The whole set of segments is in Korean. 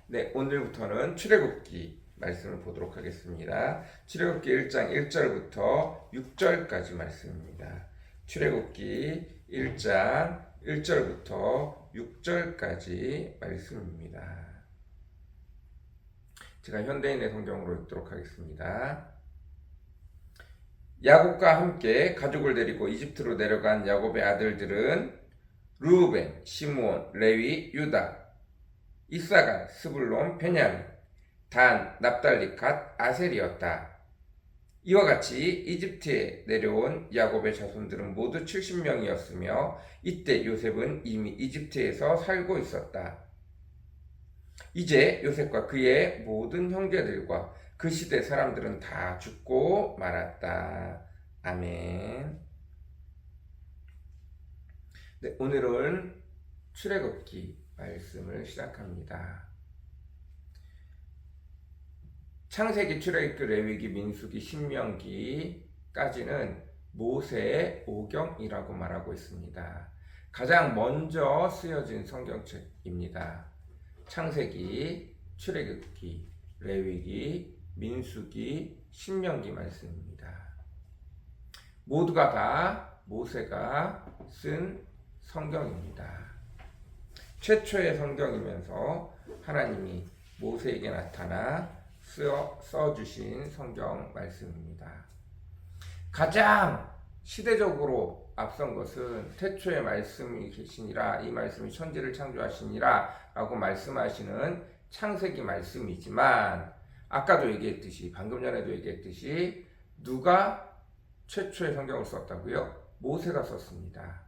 네, 오늘부터는 출애굽기 말씀을 보도록 하겠습니다. 출애굽기 1장 1절부터 6절까지 말씀입니다. 출애굽기 1장 1절부터 6절까지 말씀입니다. 제가 현대인의 성경으로 읽도록 하겠습니다. 야곱과 함께 가족을 데리고 이집트로 내려간 야곱의 아들들은 르우벤, 시므온, 레위, 유다, 이사갈, 스불론, 베냐민, 단, 납달리, 갓, 아셀이었다. 이와 같이 이집트에 내려온 야곱의 자손들은 모두 70명이었으며 이때 요셉은 이미 이집트에서 살고 있었다. 이제 요셉과 그의 모든 형제들과 그 시대 사람들은 다 죽고 말았다. 아멘. 네, 오늘은 출애굽기 말씀을 시작합니다. 창세기, 출애굽기, 레위기, 민수기, 신명기까지는 모세의 오경이라고 말하고 있습니다. 가장 먼저 쓰여진 성경책입니다. 창세기, 출애굽기, 레위기, 민수기, 신명기 말씀입니다. 모두가 다 모세가 쓴 성경입니다. 최초의 성경이면서 하나님이 모세에게 나타나 써주신 성경 말씀입니다. 가장 시대적으로 앞선 것은 태초에 말씀이 계시니라, 이 말씀이 천지를 창조하시니라 라고 말씀하시는 창세기 말씀이지만, 아까도 얘기했듯이, 방금 전에도 얘기했듯이, 누가 최초의 성경을 썼다고요? 모세가 썼습니다.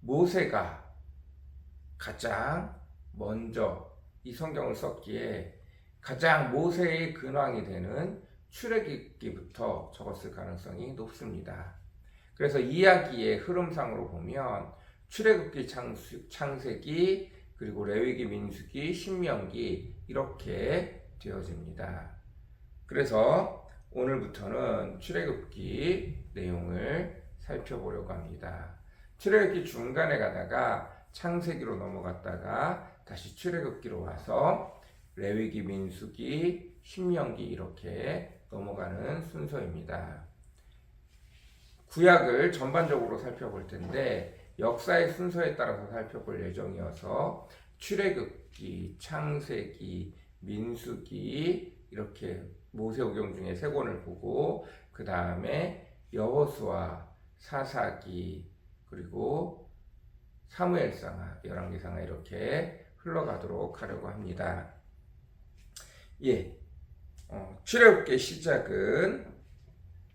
모세가 가장 먼저 이 성경을 썼기에 가장 모세의 근황이 되는 출애굽기부터 적었을 가능성이 높습니다. 그래서 이야기의 흐름상으로 보면 출애굽기, 창세기, 그리고 레위기, 민수기, 신명기 이렇게 되어집니다. 그래서 오늘부터는 출애굽기 내용을 살펴보려고 합니다. 출애굽기 중간에 가다가 창세기로 넘어갔다가 다시 출애굽기로 와서 레위기, 민수기, 신명기 이렇게 넘어가는 순서입니다. 구약을 전반적으로 살펴볼 텐데 역사의 순서에 따라서 살펴볼 예정이어서 출애굽기, 창세기, 민수기 이렇게 모세오경 중에 세 권을 보고 그 다음에 여호수아, 사사기 그리고 사무엘상하, 열왕기상하 이렇게 흘러가도록 하려고 합니다. 출애굽기의 시작은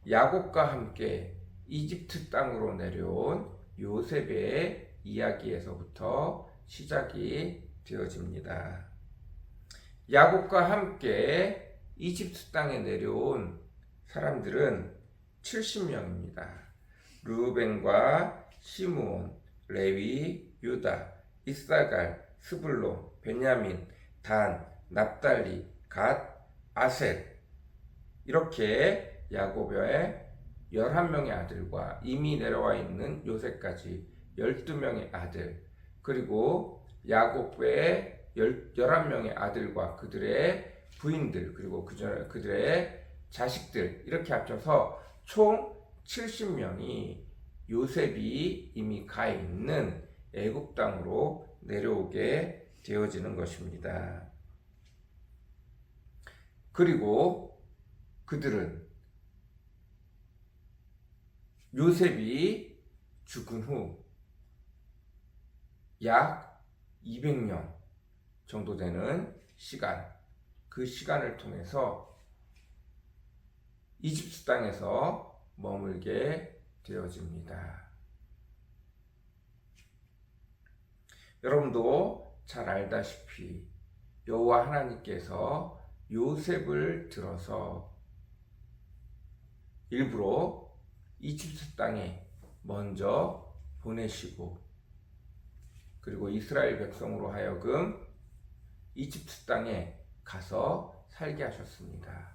야곱과 함께 이집트 땅으로 내려온 요셉의 이야기에서부터 시작이 되어집니다. 야곱과 함께 이집트 땅에 내려온 사람들은 70명입니다. 르우벤과 시므온, 레위, 유다, 이사갈, 스불론, 베냐민, 단, 납달리, 갓, 아셀 이렇게 야곱의 11명의 아들과 이미 내려와 있는 요셉까지 12명의 아들, 그리고 야곱의 11명의 아들과 그들의 부인들, 그리고 그들의 자식들 이렇게 합쳐서 총 70명이 요셉이 이미 가 있는 애굽 땅으로 내려오게 되어지는 것입니다. 그리고 그들은 요셉이 죽은 후 약 200년 정도 되는 시간, 그 시간을 통해서 이집트 땅에서 머물게 되어집니다. 여러분도 잘 알다시피 여호와 하나님께서 요셉을 들어서 일부러 이집트 땅에 먼저 보내시고 그리고 이스라엘 백성으로 하여금 이집트 땅에 가서 살게 하셨습니다.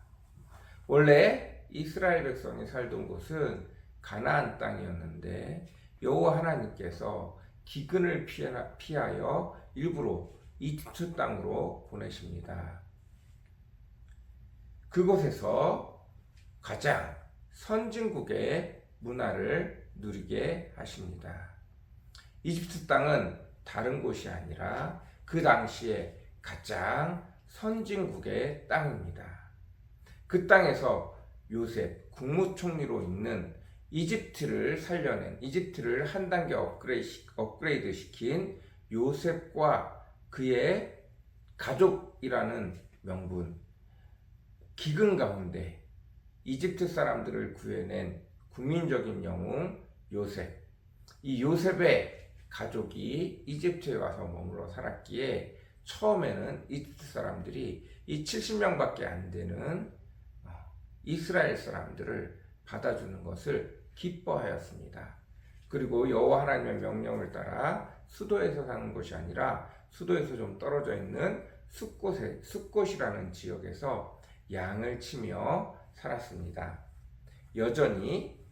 원래 이스라엘 백성이 살던 곳은 가나안 땅이었는데 여호와 하나님께서 기근을 피하여 일부러 이집트 땅으로 보내십니다. 그곳에서 가장 선진국의 문화를 누리게 하십니다. 이집트 땅은 다른 곳이 아니라 그 당시에 가장 선진국의 땅입니다. 그 땅에서 요셉 국무총리로 있는 이집트를 한 단계 업그레이드 시킨 요셉과 그의 가족이라는 명분, 기근 가운데 이집트 사람들을 구해낸 국민적인 영웅 요셉, 이 요셉의 가족이 이집트에 와서 머물러 살았기에 처음에는 이집트 사람들이 이 70명밖에 안 되는 이스라엘 사람들을 받아주는 것을 기뻐하였습니다. 그리고 여호와 하나님의 명령을 따라 수도에서 사는 것이 아니라 수도에서 좀 떨어져 있는 숫곳이라는 지역에서 양을 치며 살았습니다. 여전히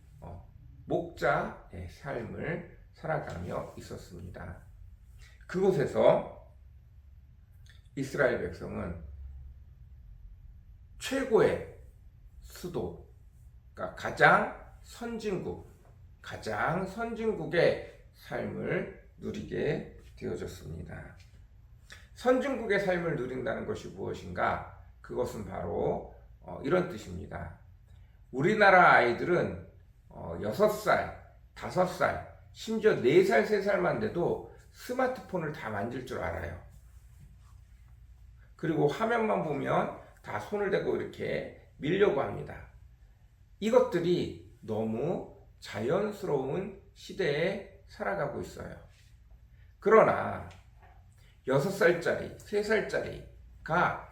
목자의 삶을 살아가며 있었습니다. 그곳에서 이스라엘 백성은 최고의 수도, 그러니까 가장 선진국의 삶을 누리게 되어졌습니다. 선진국의 삶을 누린다는 것이 무엇인가? 그것은 바로 이런 뜻입니다. 우리나라 아이들은 6살, 5살, 심지어 4살, 3살만 돼도 스마트폰을 다 만질 줄 알아요. 그리고 화면만 보면 다 손을 대고 이렇게 밀려고 합니다. 이것들이 너무 자연스러운 시대에 살아가고 있어요. 그러나 6살짜리, 3살짜리가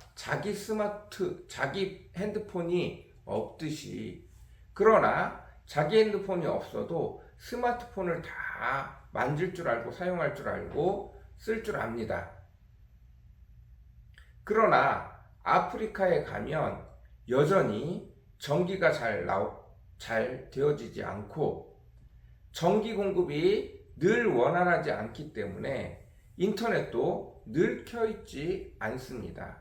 자기 핸드폰이 없듯이, 그러나 자기 핸드폰이 없어도 스마트폰을 다 만질 줄 알고 사용할 줄 알고 쓸 줄 압니다. 그러나 아프리카에 가면 여전히 전기가 잘 되어지지 않고 전기 공급이 늘 원활하지 않기 때문에 인터넷도 늘 켜있지 않습니다.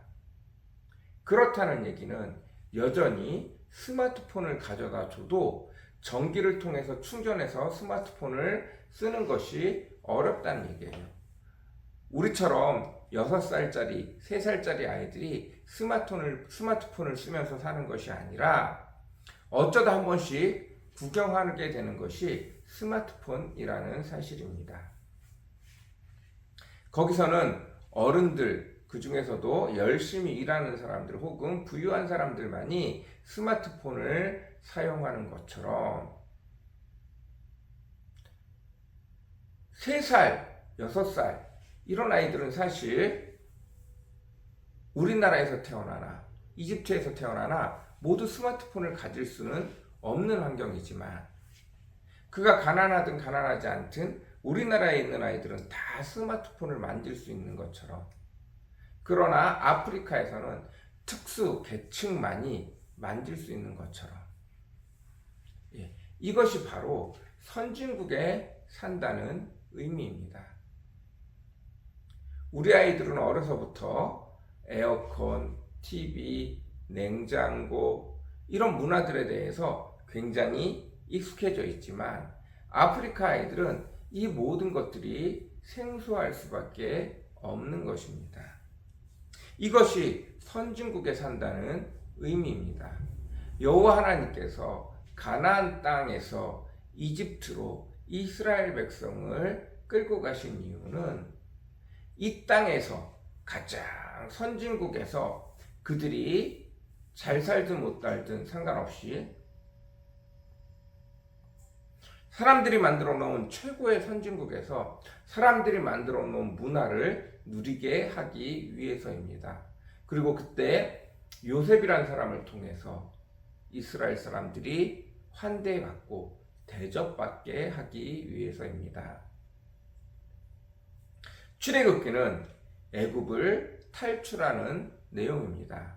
그렇다는 얘기는 여전히 스마트폰을 가져다 줘도 전기를 통해서 충전해서 스마트폰을 쓰는 것이 어렵다는 얘기예요. 우리처럼 6살짜리, 3살짜리 아이들이 스마트폰을 쓰면서 사는 것이 아니라 어쩌다 한 번씩 구경하게 되는 것이 스마트폰이라는 사실입니다. 거기서는 어른들, 그 중에서도 열심히 일하는 사람들 혹은 부유한 사람들만이 스마트폰을 사용하는 것처럼 3살, 6살 이런 아이들은 사실 우리나라에서 태어나나 이집트에서 태어나나 모두 스마트폰을 가질 수는 없는 환경이지만 그가 가난하든 가난하지 않든 우리나라에 있는 아이들은 다 스마트폰을 만질 수 있는 것처럼, 그러나 아프리카에서는 특수 계층만이 만질 수 있는 것처럼, 이것이 바로 선진국에 산다는 의미입니다. 우리 아이들은 어려서부터 에어컨, TV, 냉장고 이런 문화들에 대해서 굉장히 익숙해져 있지만 아프리카 아이들은 이 모든 것들이 생소할 수밖에 없는 것입니다. 이것이 선진국에 산다는 의미입니다. 여호와 하나님께서 가나안 땅에서 이집트로 이스라엘 백성을 끌고 가신 이유는 이 땅에서 가장 선진국에서 그들이 잘 살든 못 살든 상관없이 사람들이 만들어 놓은 최고의 선진국에서 사람들이 만들어 놓은 문화를 누리게 하기 위해서입니다. 그리고 그때 요셉이라는 사람을 통해서 이스라엘 사람들이 환대받고 대접받게 하기 위해서입니다. 출애굽기는 애굽을 탈출하는 내용입니다.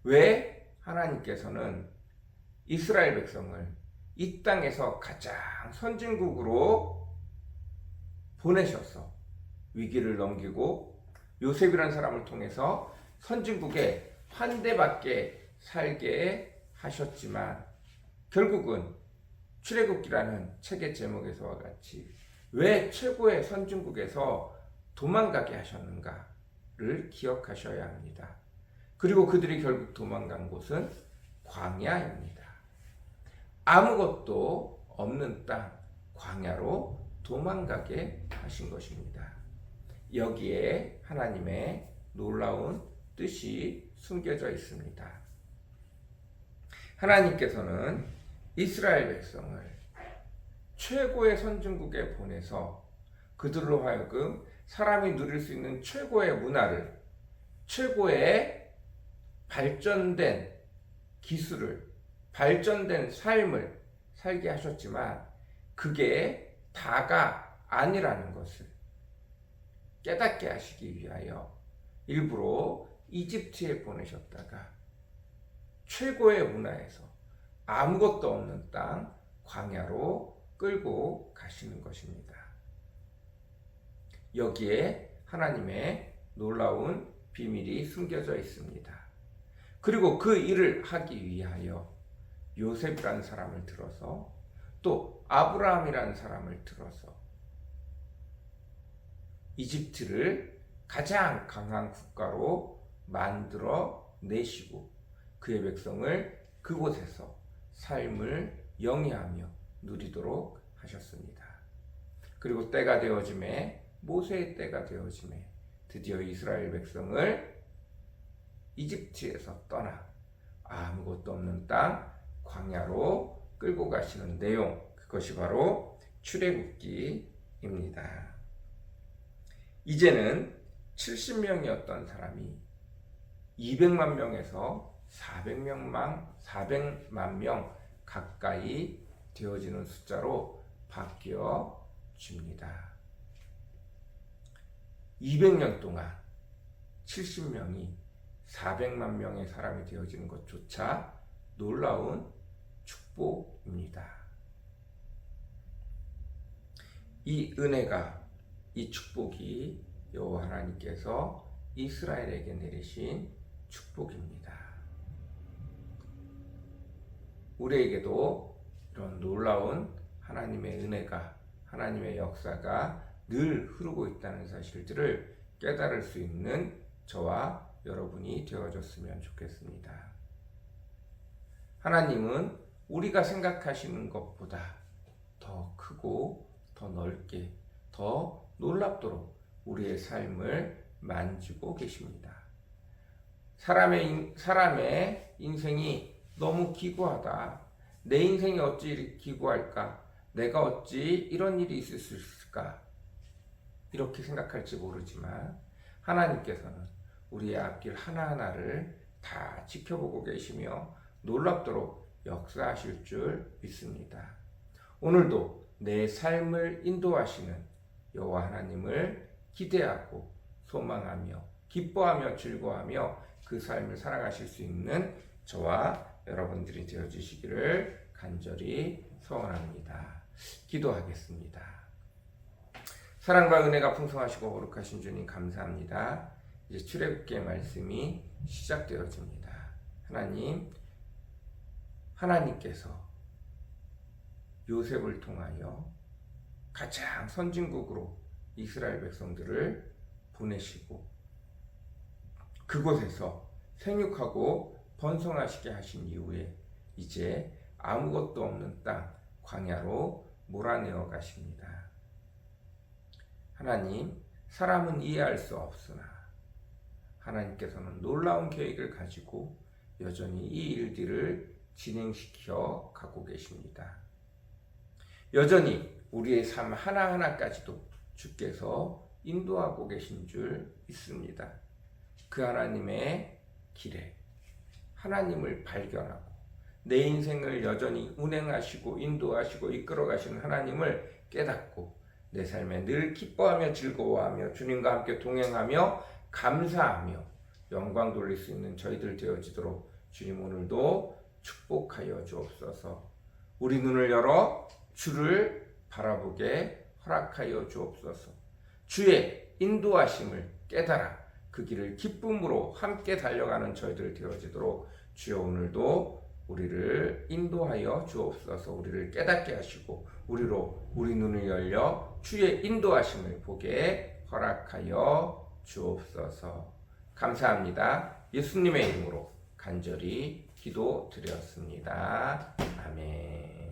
왜 하나님께서는 이스라엘 백성을 이 땅에서 가장 선진국으로 보내셔서 위기를 넘기고 요셉이라는 사람을 통해서 선진국에 환대받게 살게 하셨지만 결국은 출애굽기라는 책의 제목에서와 같이 왜 최고의 선진국에서 도망가게 하셨는가를 기억하셔야 합니다. 그리고 그들이 결국 도망간 곳은 광야입니다. 아무것도 없는 땅 광야로 도망가게 하신 것입니다. 여기에 하나님의 놀라운 뜻이 숨겨져 있습니다. 하나님께서는 이스라엘 백성을 최고의 선진국에 보내서 그들로 하여금 사람이 누릴 수 있는 최고의 문화를, 최고의 발전된 기술을, 발전된 삶을 살게 하셨지만 그게 다가 아니라는 것을 깨닫게 하시기 위하여 일부러 이집트에 보내셨다가 최고의 문화에서 아무것도 없는 땅 광야로 끌고 가시는 것입니다. 여기에 하나님의 놀라운 비밀이 숨겨져 있습니다. 그리고 그 일을 하기 위하여 요셉이라는 사람을 들어서 또 아브라함이라는 사람을 들어서 이집트를 가장 강한 국가로 만들어 내시고 그의 백성을 그곳에서 삶을 영위하며 누리도록 하셨습니다. 그리고 때가 되어짐에 모세의 때가 되어짐에 드디어 이스라엘 백성을 이집트에서 떠나 아무것도 없는 땅 광야로 끌고 가시는 내용, 그것이 바로 출애굽기입니다. 이제는 70명이었던 사람이 200만 명에서 400만 명 가까이 되어지는 숫자로 바뀌어집니다. 200년 동안 70명이 400만 명의 사람이 되어지는 것조차 놀라운 축복입니다. 이 은혜가, 이 축복이 여호와 하나님께서 이스라엘에게 내리신 축복입니다. 우리에게도 이런 놀라운 하나님의 은혜가, 하나님의 역사가 늘 흐르고 있다는 사실들을 깨달을 수 있는 저와 여러분이 되어줬으면 좋겠습니다. 하나님은 우리가 생각하시는 것보다 더 크고 더 넓게, 더 놀랍도록 우리의 삶을 만지고 계십니다. 사람의 인생이 너무 기구하다. 내 인생이 어찌 이렇게 기구할까? 내가 어찌 이런 일이 있을 수 있을까? 이렇게 생각할지 모르지만 하나님께서는 우리의 앞길 하나하나를 다 지켜보고 계시며 놀랍도록 역사하실 줄 믿습니다. 오늘도 내 삶을 인도하시는 여호와 하나님을 기대하고 소망하며 기뻐하며 즐거워하며 그 삶을 살아가실 수 있는 저와 여러분들이 되어주시기를 간절히 소원합니다. 기도하겠습니다. 사랑과 은혜가 풍성하시고 거룩하신 주님 감사합니다. 이제 출애굽기의 말씀이 시작되어집니다. 하나님께서 요셉을 통하여 가장 선진국으로 이스라엘 백성들을 보내시고 그곳에서 생육하고 번성하시게 하신 이후에 이제 아무것도 없는 땅 광야로 몰아내어 가십니다. 하나님, 사람은 이해할 수 없으나 하나님께서는 놀라운 계획을 가지고 여전히 이 일들을 진행시켜 가고 계십니다. 여전히 우리의 삶 하나하나까지도 주께서 인도하고 계신 줄 믿습니다. 그 하나님의 길에 하나님을 발견하고 내 인생을 여전히 운행하시고 인도하시고 이끌어가시는 하나님을 깨닫고 내 삶에 늘 기뻐하며 즐거워하며 주님과 함께 동행하며 감사하며 영광 돌릴 수 있는 저희들 되어지도록 주님 오늘도 축복하여 주옵소서. 우리 눈을 열어 주를 바라보게 허락하여 주옵소서. 주의 인도하심을 깨달아 그 길을 기쁨으로 함께 달려가는 저희들 되어지도록 주여 오늘도 우리를 인도하여 주옵소서. 우리를 깨닫게 하시고 우리 눈을 열려 주의 인도하심을 보게 허락하여 주옵소서. 감사합니다. 예수님의 이름으로 간절히 기도드렸습니다. 아멘.